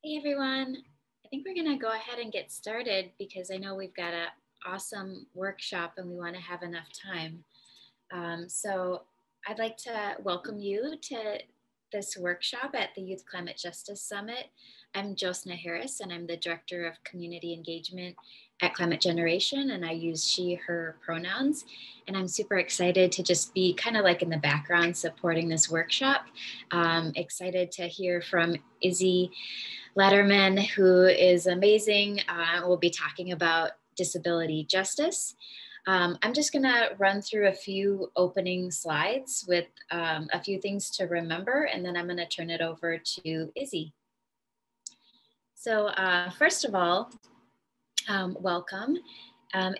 Hey everyone, I think we're gonna go ahead and get started because I know we've got an awesome workshop and we wanna have enough time. So I'd like to welcome you to this workshop at the Youth Climate Justice Summit. I'm Josna Harris and I'm the Director of Community Engagement at Climate Generation, and I use she, her pronouns. And I'm super excited to just be kind of like in the background supporting this workshop. Excited to hear from Izzy Laderman, who is amazing. We'll be talking about disability justice. I'm just gonna run through a few opening slides with a few things to remember, and then I'm gonna turn it over to Izzy. So first of all, welcome.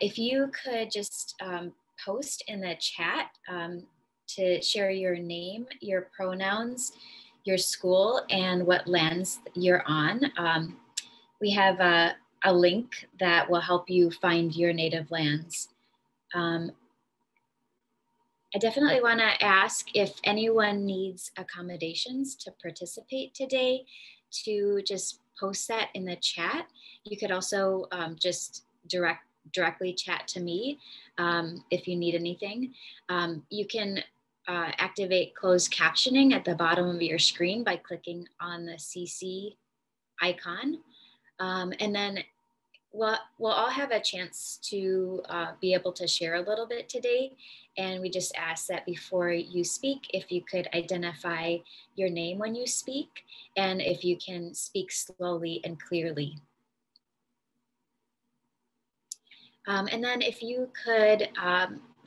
If you could just post in the chat to share your name, your pronouns, your school, and what lands you're on. We have a link that will help you find your native lands. I definitely want to ask if anyone needs accommodations to participate today, to just post that in the chat. You could also just directly chat to me if you need anything. You can activate closed captioning at the bottom of your screen by clicking on the CC icon. And then we'll all have a chance to be able to share a little bit today. And we just ask that before you speak, if you could identify your name when you speak, and if you can speak slowly and clearly. And then if you could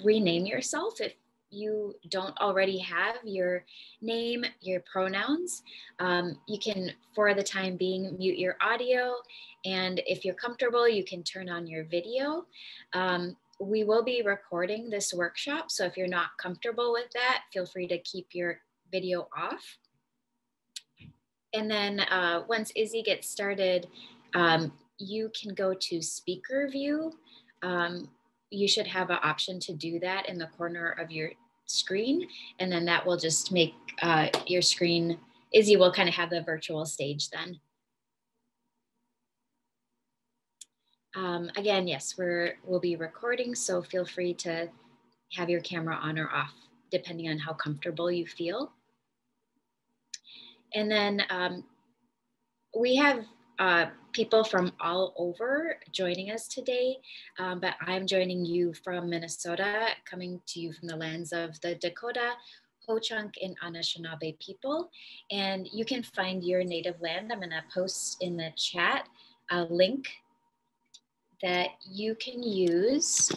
rename yourself, if you don't already have your name, your pronouns, you can, for the time being, mute your audio. And if you're comfortable, you can turn on your video. We will be recording this workshop, so if you're not comfortable with that, feel free to keep your video off. And then once Izzy gets started, you can go to speaker view. You should have an option to do that in the corner of your screen. And then that will just make your screen, Izzy will kind of have the virtual stage then. Again, yes, we'll be recording, so feel free to have your camera on or off, depending on how comfortable you feel. And then we have people from all over joining us today, but I'm joining you from Minnesota, coming to you from the lands of the Dakota, Ho-Chunk, and Anishinaabe people. And you can find your native land. I'm gonna post in the chat a link that you can use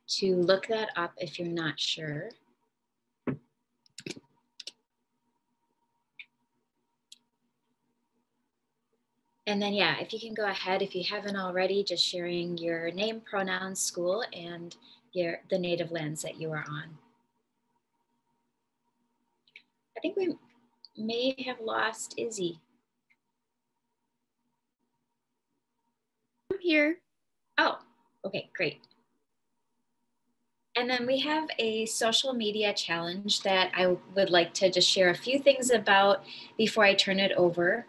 to look that up if you're not sure. And then, yeah, if you can go ahead, if you haven't already, just sharing your name, pronouns, school, and the native lands that you are on. I think we may have lost Izzy. I'm here. Oh, okay, great. And then we have a social media challenge that I would like to just share a few things about before I turn it over.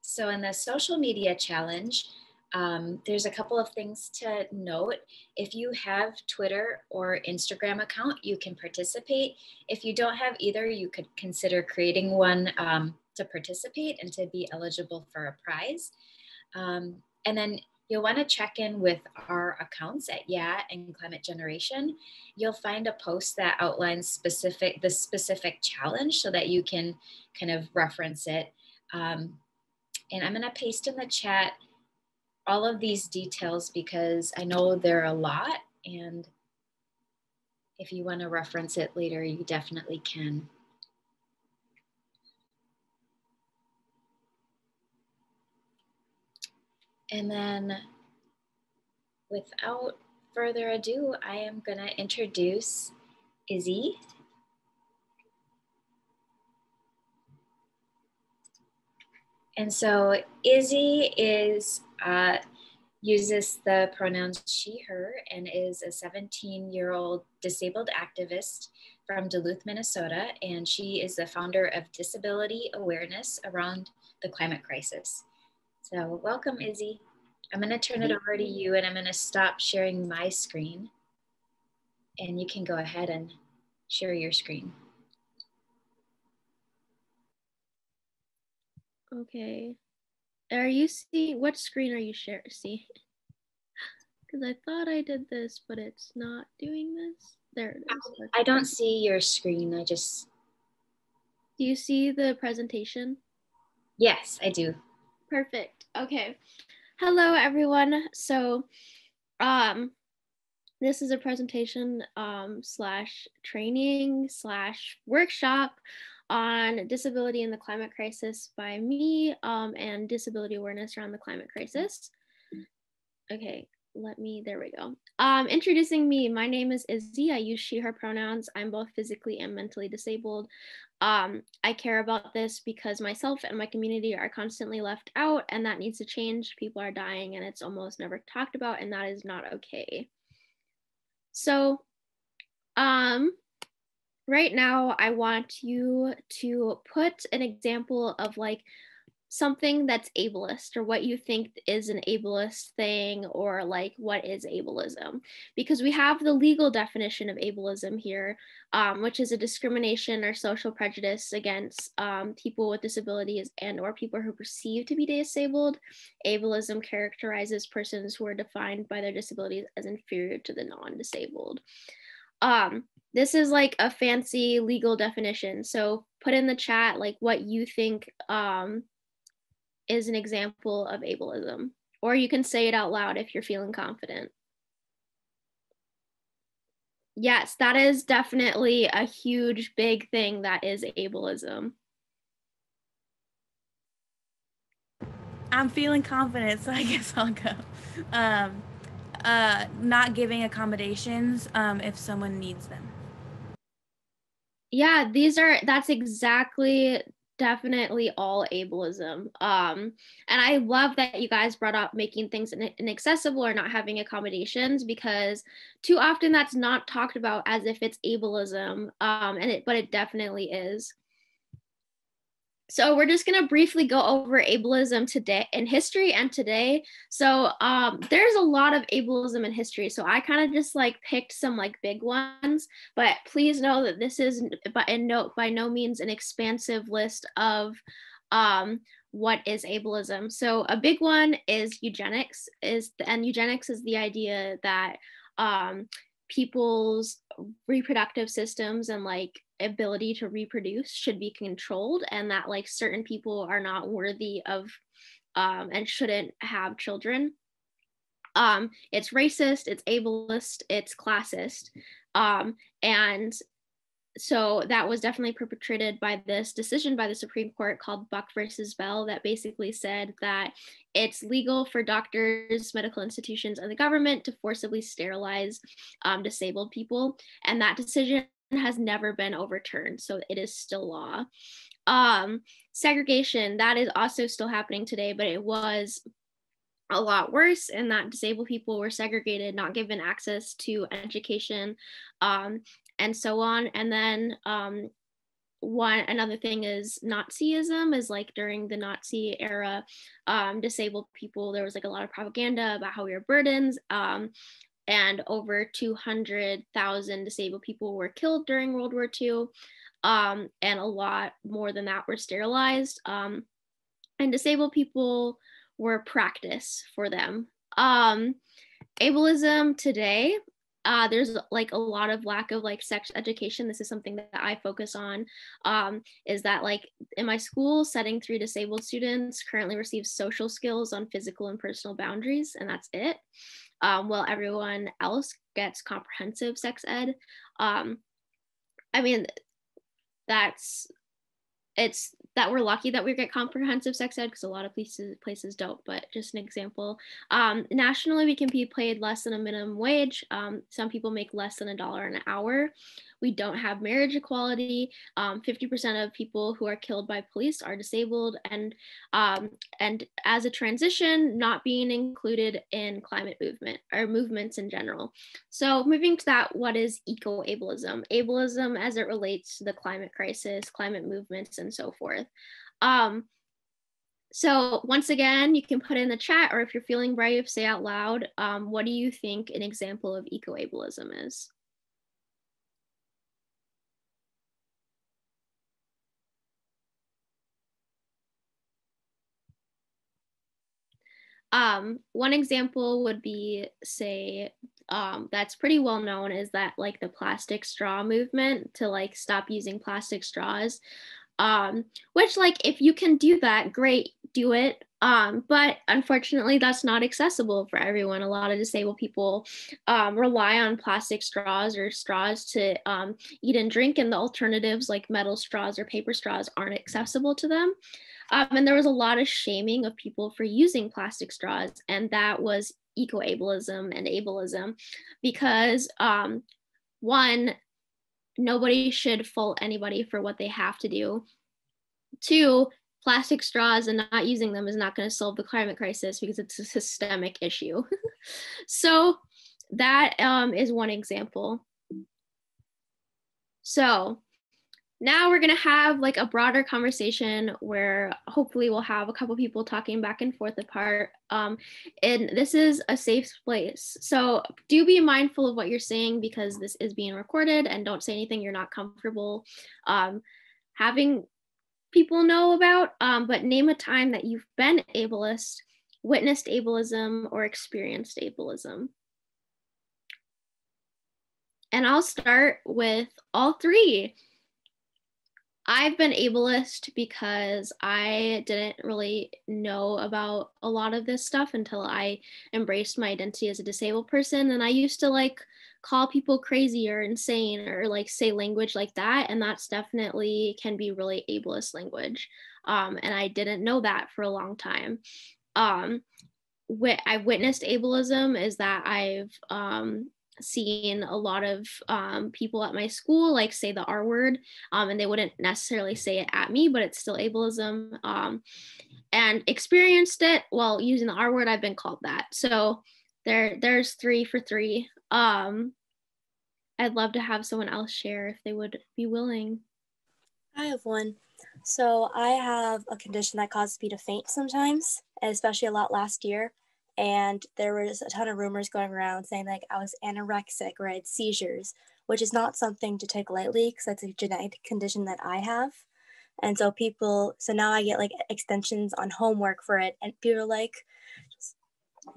So in the social media challenge, there's a couple of things to note. If you have Twitter or Instagram account, you can participate. If you don't have either, you could consider creating one to participate and to be eligible for a prize. And then you'll want to check in with our accounts at Yeah and Climate Generation. You'll find a post that outlines the specific challenge so that you can kind of reference it. And I'm gonna paste in the chat all of these details because I know there are a lot, and if you wanna reference it later, you definitely can. And then without further ado, I am gonna introduce Izzy. And so Izzy is uses the pronouns she, her, and is a 17-year-old disabled activist from Duluth, Minnesota, and she is the founder of Disability Awareness Around the Climate Crisis. So welcome, Izzy. I'm going to turn it over to you, and I'm going to stop sharing my screen, and you can go ahead and share your screen. Okay. Are you seeing, what screen are you seeing? Because I thought I did this, but it's not doing this. There it is. I don't see your screen. I just... Do you see the presentation? Yes, I do. Perfect. Okay. Hello, everyone. So, this is a presentation slash training slash workshop on disability in the climate crisis by me and disability awareness around the climate crisis. Okay, there we go. Introducing me, my name is Izzy. I use she, her pronouns. I'm both physically and mentally disabled. I care about this because myself and my community are constantly left out, and that needs to change. People are dying and it's almost never talked about, and that is not okay. So, right now I want you to put an example of like something that's ableist, or what you think is an ableist thing, or like what is ableism, because we have the legal definition of ableism here, which is a discrimination or social prejudice against people with disabilities and or people who are perceived to be disabled. Ableism characterizes persons who are defined by their disabilities as inferior to the non-disabled. This is like a fancy legal definition, so put in the chat like what you think is an example of ableism, or you can say it out loud if you're feeling confident. Yes, that is definitely a huge, big thing that is ableism. I'm feeling confident, so I guess I'll go. Not giving accommodations if someone needs them. Yeah, that's exactly definitely all ableism. And I love that you guys brought up making things inaccessible or not having accommodations, because too often that's not talked about as if it's ableism, but it definitely is. So we're just going to briefly go over ableism today in history and today. So there's a lot of ableism in history. So I kind of just like picked some like big ones, but please know that this is by no means an expansive list of what is ableism. So a big one is eugenics, and eugenics is the idea that people's reproductive systems and like ability to reproduce should be controlled, and that like certain people are not worthy of and shouldn't have children. It's racist, it's ableist, it's classist, and so that was definitely perpetrated by this decision by the Supreme Court called Buck versus Bell, that basically said that it's legal for doctors, medical institutions, and the government to forcibly sterilize disabled people. And that decision has never been overturned, so it is still law. Segregation, that is also still happening today, but it was a lot worse in that disabled people were segregated, not given access to education, and so on. And then another thing is Nazism, is like during the Nazi era, disabled people, there was like a lot of propaganda about how we were burdens, and over 200,000 disabled people were killed during World War II, and a lot more than that were sterilized, and disabled people were practice for them. Ableism today, there's like a lot of lack of like sex education. This is something that I focus on, is that like in my school setting, 3 disabled students currently receive social skills on physical and personal boundaries, and that's it. While everyone else gets comprehensive sex ed. I mean, it's that we're lucky that we get comprehensive sex ed, because a lot of places don't, but just an example. Nationally, we can be paid less than a minimum wage. Some people make less than $1 an hour, We don't have marriage equality. 50% of people who are killed by police are disabled, and as a transition, not being included in climate movement or movements in general. So moving to that, what is eco-ableism? Ableism as it relates to the climate crisis, climate movements, and so forth. So once again, you can put in the chat, or if you're feeling brave, say out loud, what do you think an example of eco-ableism is? One example would be, say, that's pretty well known, is that like the plastic straw movement to like stop using plastic straws. Which, like, if you can do that, great, do it. But unfortunately, that's not accessible for everyone. A lot of disabled people rely on plastic straws or straws to eat and drink, and the alternatives like metal straws or paper straws aren't accessible to them. And there was a lot of shaming of people for using plastic straws, and that was eco-ableism and ableism, because one, nobody should fault anybody for what they have to do. Two, plastic straws and not using them is not going to solve the climate crisis because it's a systemic issue. So that is one example. So now we're going to have like a broader conversation where hopefully we'll have a couple people talking back and forth apart. And this is a safe place. So do be mindful of what you're saying, because this is being recorded, and don't say anything you're not comfortable having people know about, but name a time that you've been ableist, witnessed ableism, or experienced ableism. And I'll start with all three. I've been ableist because I didn't really know about a lot of this stuff until I embraced my identity as a disabled person. And I used to like call people crazy or insane or like say language like that. And that's definitely can be really ableist language. And I didn't know that for a long time. What I've witnessed ableism is that I've seen a lot of people at my school like say the R word, and they wouldn't necessarily say it at me, but it's still ableism. And experienced it while using the R word. I've been called that. So there's 3 for 3. I'd love to have someone else share if they would be willing. I have one. So I have a condition that causes me to faint sometimes, especially a lot last year. And there was a ton of rumors going around saying like I was anorexic or I had seizures, which is not something to take lightly because that's a genetic condition that I have. And so now I get like extensions on homework for it. And people are like,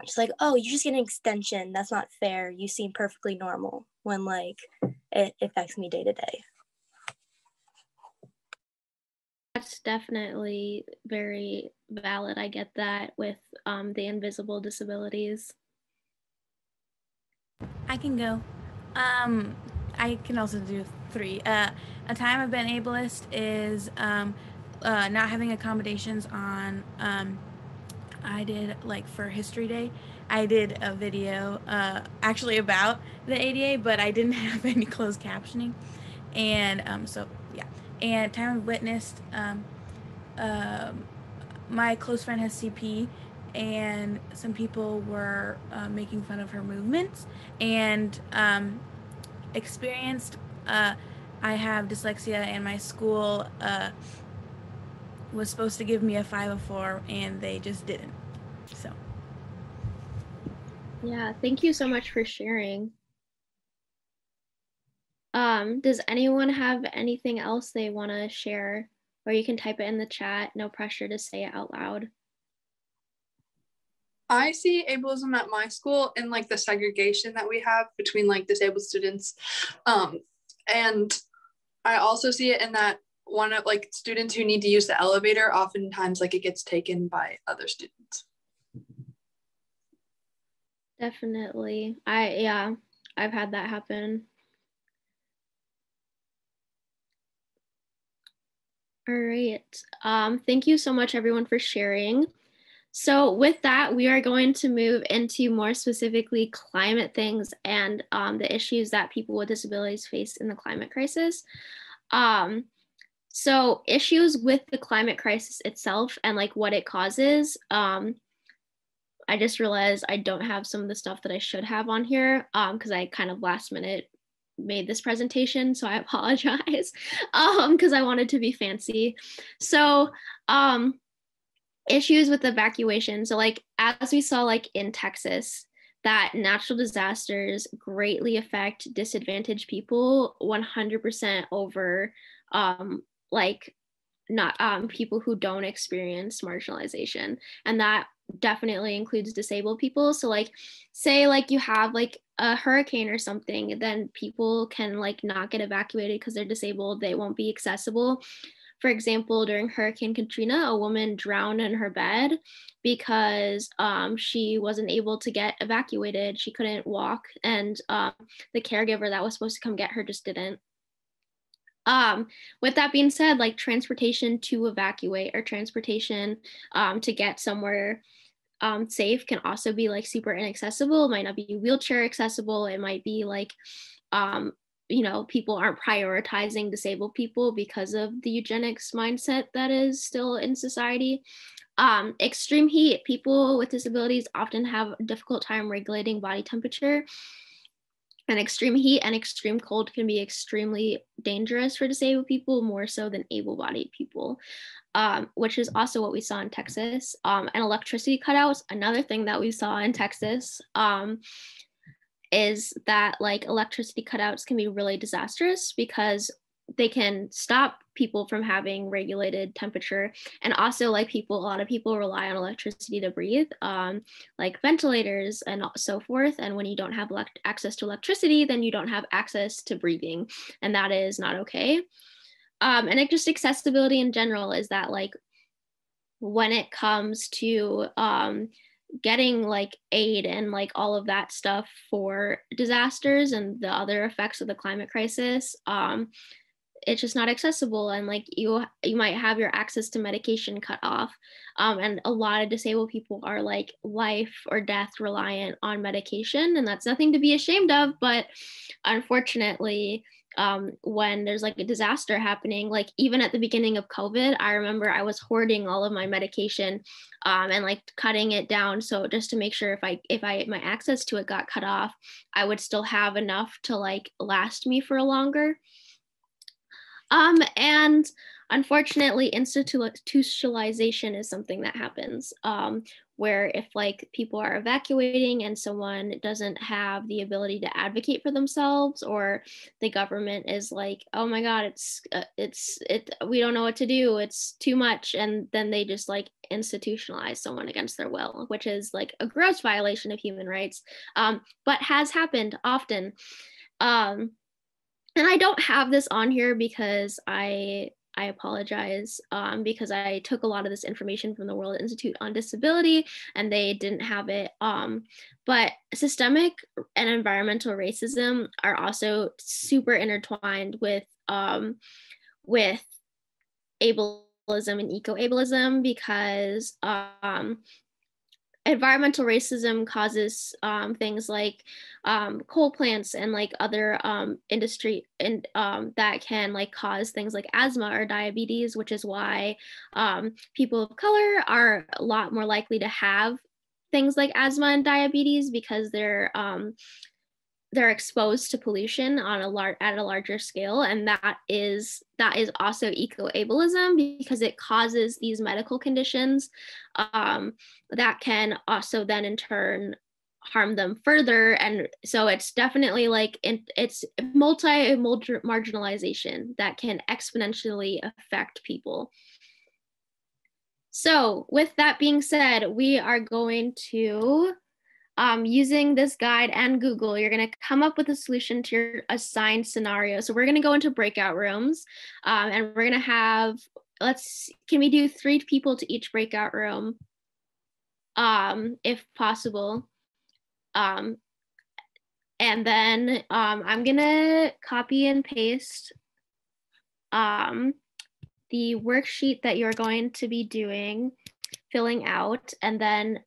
just like, oh, you just get an extension. That's not fair. You seem perfectly normal, when like it affects me day to day. That's definitely very valid. I get that with the invisible disabilities. I can go. I can also do 3. A time I've been ableist is not having accommodations on. I did like for History Day, I did a video actually about the ADA, but I didn't have any closed captioning, and so yeah. And time I've witnessed, my close friend has CP, and some people were making fun of her movements, and experienced. I have dyslexia, and my school was supposed to give me a 504, and they just didn't. So. Yeah, thank you so much for sharing. Does anyone have anything else they want to share? Or you can type it in the chat. No pressure to say it out loud. I see ableism at my school in like the segregation that we have between like disabled students. And I also see it in that one of like students who need to use the elevator, oftentimes like it gets taken by other students. Definitely. I've had that happen. All right. Thank you so much everyone for sharing. So with that, we are going to move into more specifically climate things and the issues that people with disabilities face in the climate crisis. So issues with the climate crisis itself and like what it causes. I just realized I don't have some of the stuff that I should have on here because I kind of last minute made this presentation, so I apologize because I wanted to be fancy. So issues with evacuation. So like as we saw like in Texas, that natural disasters greatly affect disadvantaged people 100% over like not people who don't experience marginalization, and that definitely includes disabled people. So like say like you have like a hurricane or something, then people can like not get evacuated because they're disabled, they won't be accessible. For example, during Hurricane Katrina, a woman drowned in her bed because she wasn't able to get evacuated. She couldn't walk, and the caregiver that was supposed to come get her just didn't. With that being said, like transportation to evacuate or transportation to get somewhere safe can also be like super inaccessible. It might not be wheelchair accessible. It might be like you know, people aren't prioritizing disabled people because of the eugenics mindset that is still in society. Extreme heat, people with disabilities often have a difficult time regulating body temperature. And extreme heat and extreme cold can be extremely dangerous for disabled people, more so than able-bodied people, which is also what we saw in Texas. And electricity cutouts, another thing that we saw in Texas, is that like electricity cutouts can be really disastrous because they can stop people from having regulated temperature. And also like a lot of people rely on electricity to breathe, like ventilators and so forth. And when you don't have access to electricity, then you don't have access to breathing, and that is not okay. And it just accessibility in general is that like when it comes to getting like aid and like all of that stuff for disasters and the other effects of the climate crisis, it's just not accessible, and like you might have your access to medication cut off, and a lot of disabled people are like life or death reliant on medication, and that's nothing to be ashamed of, but unfortunately when there's like a disaster happening, like even at the beginning of COVID, I remember I was hoarding all of my medication and like cutting it down, so just to make sure if I my access to it got cut off, I would still have enough to like last me for a longer. And unfortunately, institutionalization is something that happens where if like people are evacuating and someone doesn't have the ability to advocate for themselves, or the government is like, oh my God, we don't know what to do, it's too much, and then they just like institutionalize someone against their will, which is like a gross violation of human rights, but has happened often. And I don't have this on here because I apologize because I took a lot of this information from the World Institute on Disability and they didn't have it. But systemic and environmental racism are also super intertwined with ableism and eco-ableism, because environmental racism causes things like coal plants and like other industry and that can like cause things like asthma or diabetes, which is why people of color are a lot more likely to have things like asthma and diabetes, because they're exposed to pollution on at a larger scale, and that is also eco-ableism, because it causes these medical conditions that can also then in turn harm them further. And so it's definitely like it's marginalization that can exponentially affect people. So with that being said, we are going to using this guide and Google, you're going to come up with a solution to your assigned scenario. So we're going to go into breakout rooms and we're going to have, can we do 3 people to each breakout room if possible? And then I'm going to copy and paste the worksheet that you're going to be doing filling out, and then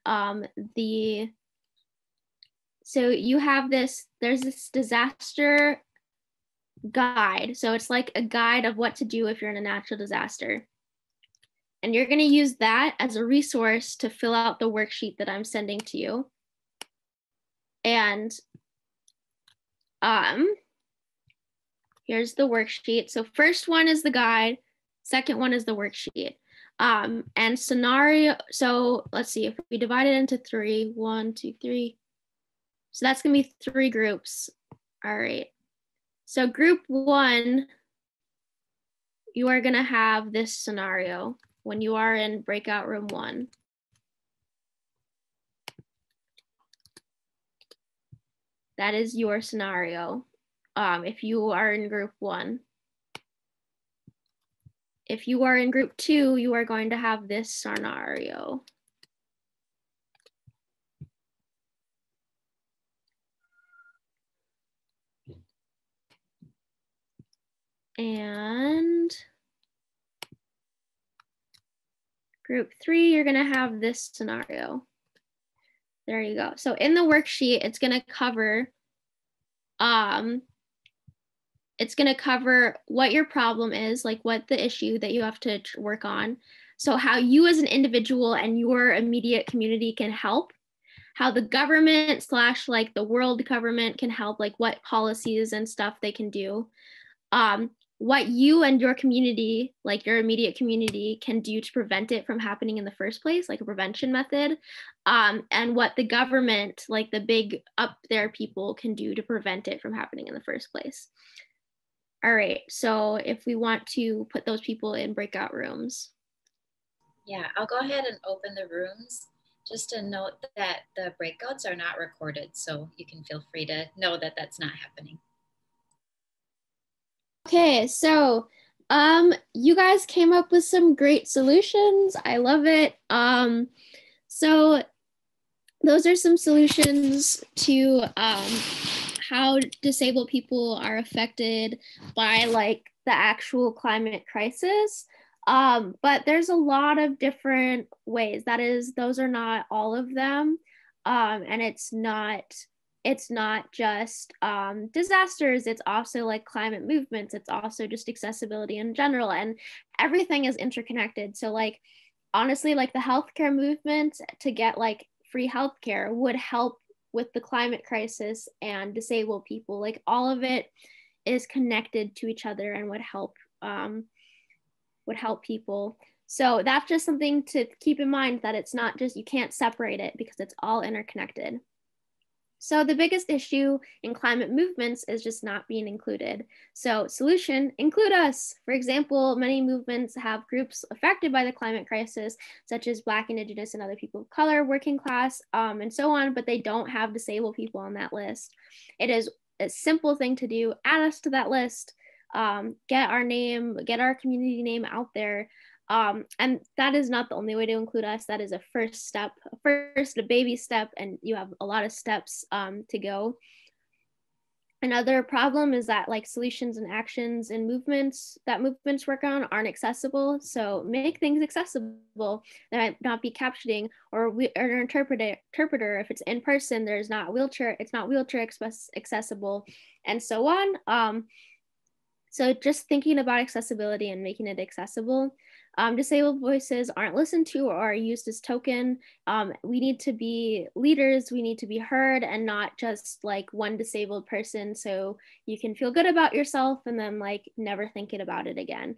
so you have this, there's this disaster guide. So it's like a guide of what to do if you're in a natural disaster. And you're going to use that as a resource to fill out the worksheet that I'm sending to you. And here's the worksheet. So first one is the guide, second one is the worksheet. And scenario, so let's see, if we divide it into three, 1, 2, 3. So that's gonna be 3 groups. All right. So group 1, you are gonna have this scenario when you are in breakout room 1. That is your scenario if you are in group 1. If you are in group 2, you are going to have this scenario. And group 3, you're going to have this scenario. There you go. So in the worksheet, it's going to cover what your problem is, like what the issue that you have to work on. So how you as an individual and your immediate community can help, how the government / like the world government can help, like what policies and stuff they can do, what you and your community, like your immediate community, can do to prevent it from happening in the first place, like a prevention method, and what the government, like the big up there people, can do to prevent it from happening in the first place. All right, so if we want to put those people in breakout rooms. Yeah, I'll go ahead and open the rooms. Just to note that the breakouts are not recorded, so you can feel free to know that that's not happening. Okay, so you guys came up with some great solutions. I love it. So those are some solutions to how disabled people are affected by like the actual climate crisis. But there's a lot of different ways. Those are not all of them. And it's not just disasters, it's also like climate movements, it's also just accessibility in general, and everything is interconnected. So like honestly, like the healthcare movement to get like free healthcare would help with the climate crisis and disabled people. Like all of it is connected to each other and would help people. So that's just something to keep in mind, that it's not just, you can't separate it because it's all interconnected. So the biggest issue in climate movements is just not being included. So solution, include us. For example, many movements have groups affected by the climate crisis, such as Black, Indigenous, and other people of color, working class, and so on, but they don't have disabled people on that list. It is a simple thing to do, add us to that list, get our community name out there. And that is not the only way to include us. That is a first step, a baby step, and you have a lot of steps to go. Another problem is that like solutions and actions and movements that movements work on aren't accessible. So make things accessible. There might not be captioning or an interpreter. If it's in person, it's not wheelchair accessible, and so on. So just thinking about accessibility and making it accessible. Disabled voices aren't listened to or are used as token. We need to be leaders, we need to be heard, and not just like one disabled person, so you can feel good about yourself and then like never thinking about it again.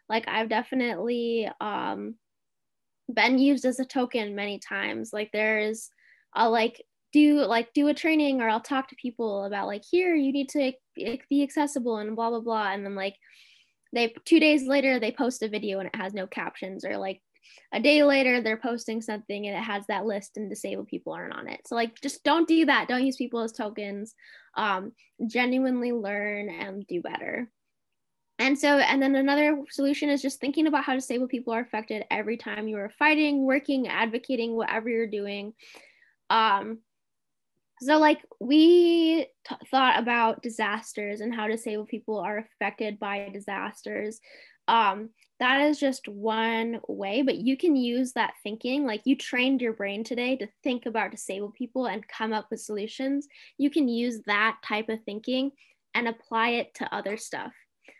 Like I've definitely been used as a token many times. Like I'll do a training, or I'll talk to people about like, here, you need to be accessible and blah, blah, blah. And then like 2 days later, they post a video and it has no captions, or like a day later, they're posting something and it has that list and disabled people aren't on it. So like, just don't do that. Don't use people as tokens. Genuinely learn and do better. And then another solution is just thinking about how disabled people are affected every time you are fighting, working, advocating, whatever you're doing. So like we thought about disasters and how disabled people are affected by disasters. that is just one way, but you can use that thinking, like you trained your brain today to think about disabled people and come up with solutions. You can use that type of thinking and apply it to other stuff.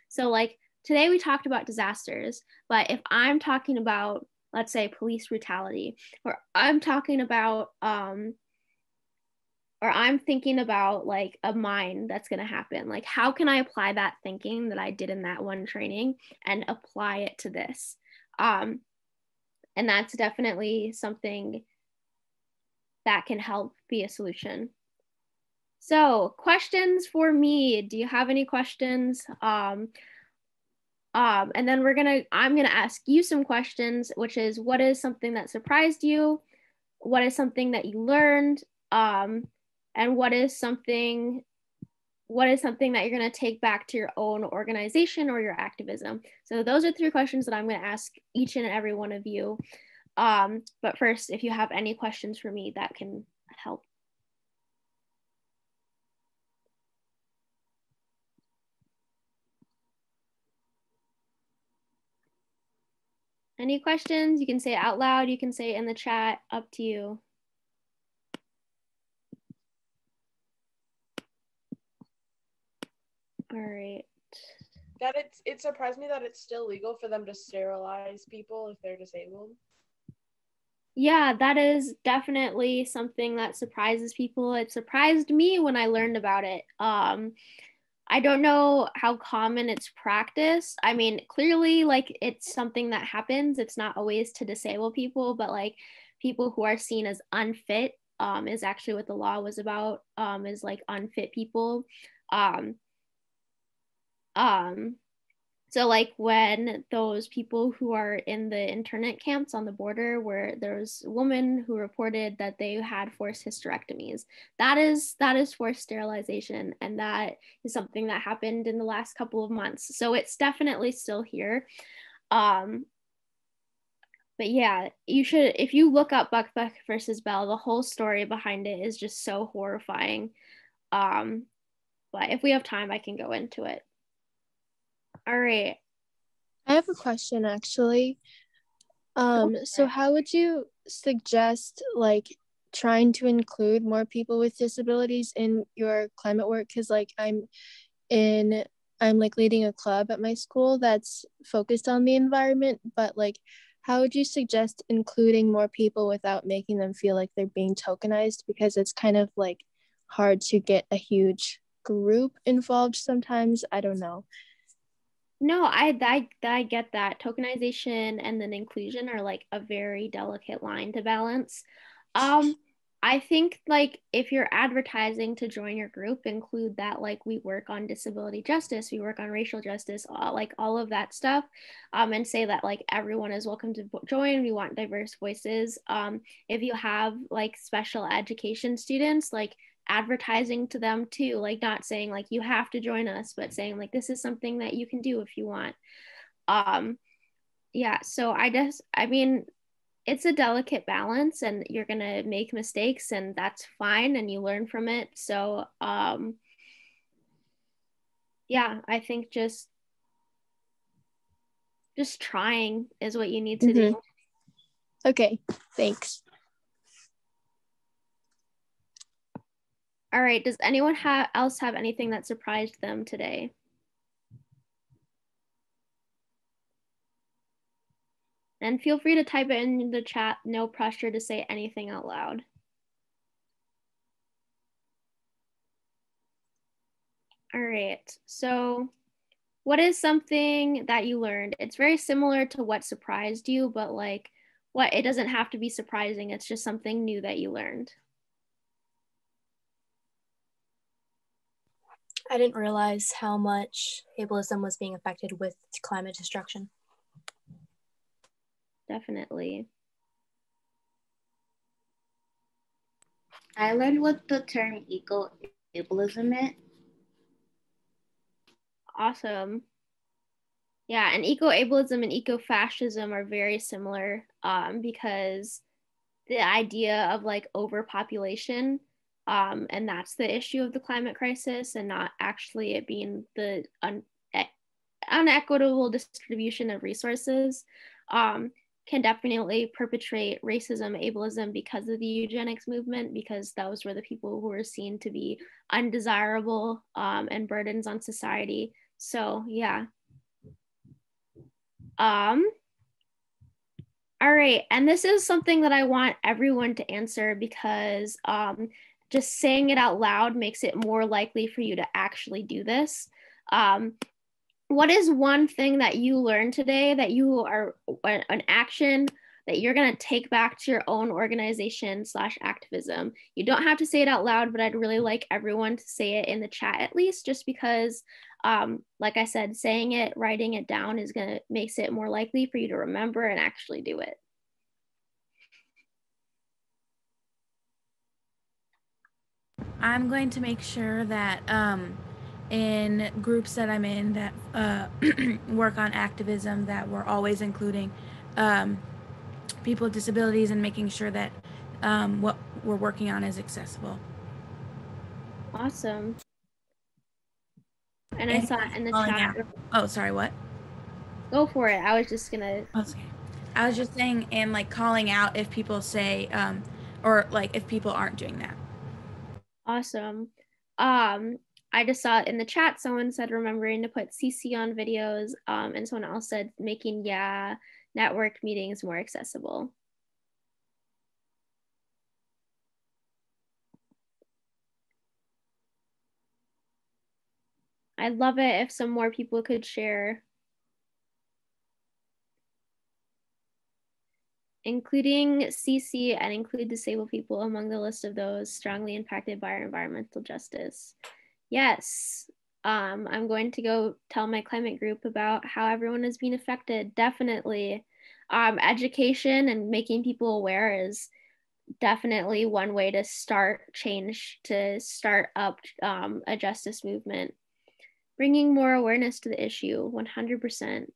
So like today we talked about disasters, but if I'm talking about, let's say, police brutality, or I'm talking about or I'm thinking about like a mine that's going to happen. Like, how can I apply that thinking that I did in that one training and apply it to this? And that's definitely something that can help be a solution. So, questions for me. Do you have any questions? And then I'm gonna ask you some questions, which is, what is something that surprised you? What is something that you learned? And what is something that you're going to take back to your own organization or your activism? So those are 3 questions that I'm going to ask each and every one of you. But first, if you have any questions for me, that can help. Any questions? You can say it out loud. You can say it in the chat. Up to you. All right. That it surprised me that it's still legal for them to sterilize people if they're disabled. Yeah, that is definitely something that surprises people. It surprised me when I learned about it. I don't know how common it's practiced. I mean, clearly, like, it's something that happens. It's not always to disable people, but like people who are seen as unfit is actually what the law was about, is like unfit people. So like when those people who are in the internment camps on the border, where there's a woman who reported that they had forced hysterectomies, that is forced sterilization, and that is something that happened in the last couple of months. So it's definitely still here. But yeah, you should, if you look up Buck versus Bell, the whole story behind it is just so horrifying. But if we have time, I can go into it. All right. I have a question actually. So how would you suggest like trying to include more people with disabilities in your climate work? Because like I'm like leading a club at my school that's focused on the environment, but like how would you suggest including more people without making them feel like they're being tokenized? Because it's kind of like hard to get a huge group involved sometimes. I don't know. No, I get that. Tokenization and then inclusion are like a very delicate line to balance. I think like if you're advertising to join your group, include that like we work on disability justice, we work on racial justice, like all of that stuff, and say that like everyone is welcome to join. We want diverse voices. If you have like special education students, like advertising to them too, like not saying like you have to join us, but saying like this is something that you can do if you want. Yeah, so I mean, it's a delicate balance and you're gonna make mistakes and that's fine and you learn from it. So yeah, I think just trying is what you need to do. Okay, thanks. All right, does anyone else have anything that surprised them today? And feel free to type it in the chat, no pressure to say anything out loud. All right, so what is something that you learned? It's very similar to what surprised you, but like it doesn't have to be surprising, it's just something new that you learned. I didn't realize how much ableism was being affected with climate destruction. Definitely. I learned what the term eco-ableism meant. Awesome. Yeah, and eco-ableism and eco-fascism are very similar because the idea of like overpopulation, and that's the issue of the climate crisis, and not actually it being the unequitable distribution of resources can definitely perpetrate racism, ableism because of the eugenics movement, because those were the people who were seen to be undesirable and burdens on society. So yeah. All right, and this is something that I want everyone to answer because just saying it out loud makes it more likely for you to actually do this. What is one thing that you learned today that you are an action that you're going to take back to your own organization / activism? You don't have to say it out loud, but I'd really like everyone to say it in the chat at least, just because like I said, saying it, writing it down makes it more likely for you to remember and actually do it. I'm going to make sure that in groups that I'm in that work on activism, that we're always including people with disabilities and making sure that what we're working on is accessible. Awesome. And I saw it in the chat. Oh, sorry, what? Go for it. I was just gonna. Okay. I was just saying, and like calling out if people say, or like if people aren't doing that. Awesome. I just saw in the chat, someone said remembering to put CC on videos, and someone else said making network meetings more accessible. I'd love it if some more people could share. Including CC and include disabled people among the list of those strongly impacted by our environmental justice. Yes, I'm going to go tell my climate group about how everyone is being affected. Definitely. Education and making people aware is definitely one way to start change, to start up a justice movement. Bringing more awareness to the issue, 100%.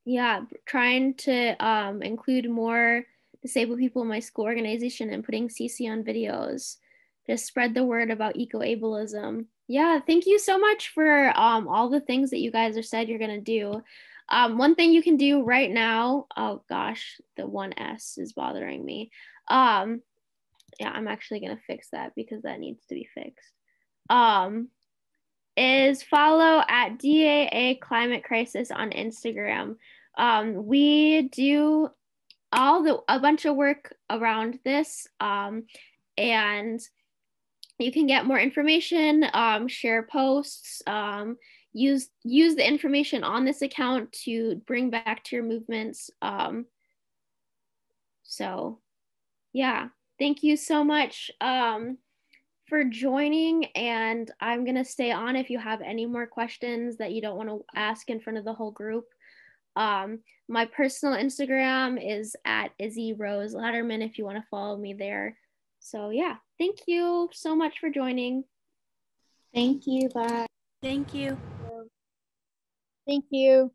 Yeah, trying to include more disabled people in my school organization and putting CC on videos. Just spread the word about eco-ableism. Yeah, thank you so much for all the things that you guys have said you're gonna do. One thing you can do right now, oh gosh, the 1S is bothering me. Yeah, I'm actually gonna fix that because that needs to be fixed. Is follow at DAA Climate Crisis on Instagram. We do a bunch of work around this, and you can get more information, share posts, use the information on this account to bring back to your movements. So yeah, thank you so much for joining, and I'm gonna stay on if you have any more questions that you don't want to ask in front of the whole group. My personal Instagram is at Izzy Rose Laderman if you want to follow me there. So yeah, thank you so much for joining. Thank you. Bye. Thank you. Thank you.